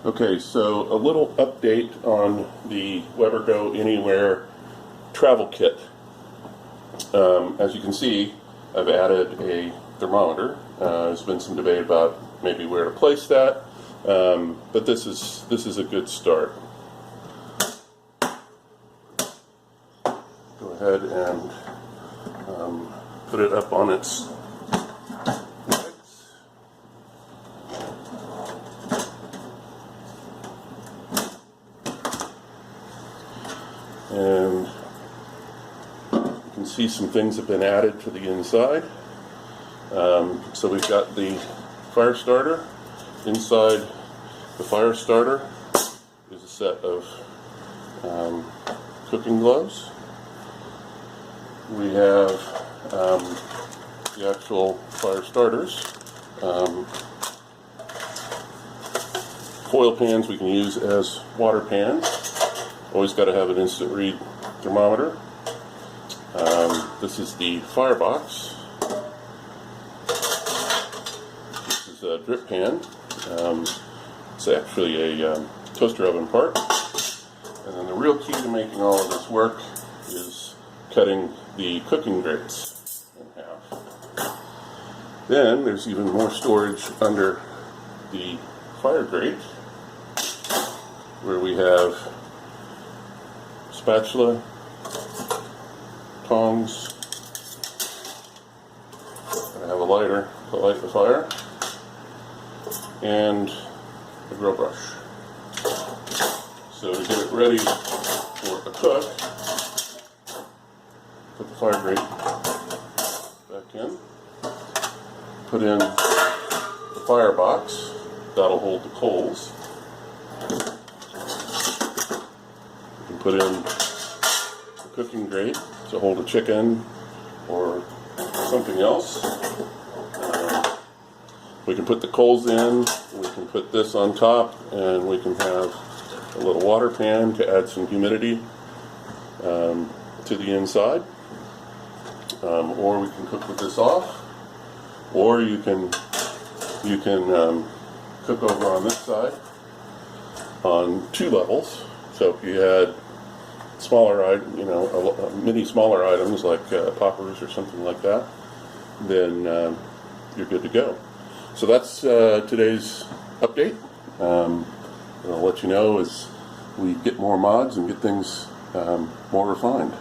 Okay, so a little update on the Weber Go Anywhere travel kit. As you can see, I've added a thermometer. There's been some debate about maybe where to place that, but this is a good start. Go ahead and put it up on its legs. And you can see some things have been added to the inside. So we've got the fire starter. Inside the fire starter is a set of cooking gloves. We have the actual fire starters. Foil pans we can use as water pans. Always got to have an instant read thermometer. This is the firebox. This is a drip pan. It's actually a toaster oven part. And then the real key to making all of this work is cutting the cooking grates in half. Then there's even more storage under the fire grate, where we have spatula, tongs, I have a lighter to light the fire, and a grill brush. So to get it ready for a cook, put the fire grate back in, put in the firebox, that'll hold the coals. You can put in the cooking grate to hold a chicken or something else. We can put the coals in, we can put this on top, and we can have a little water pan to add some humidity to the inside. Or we can cook with this off, or you can cook over on this side on two levels. So if you had smaller, many smaller items like poppers or something like that, then you're good to go. So that's today's update. I'll let you know as we get more mods and get things more refined.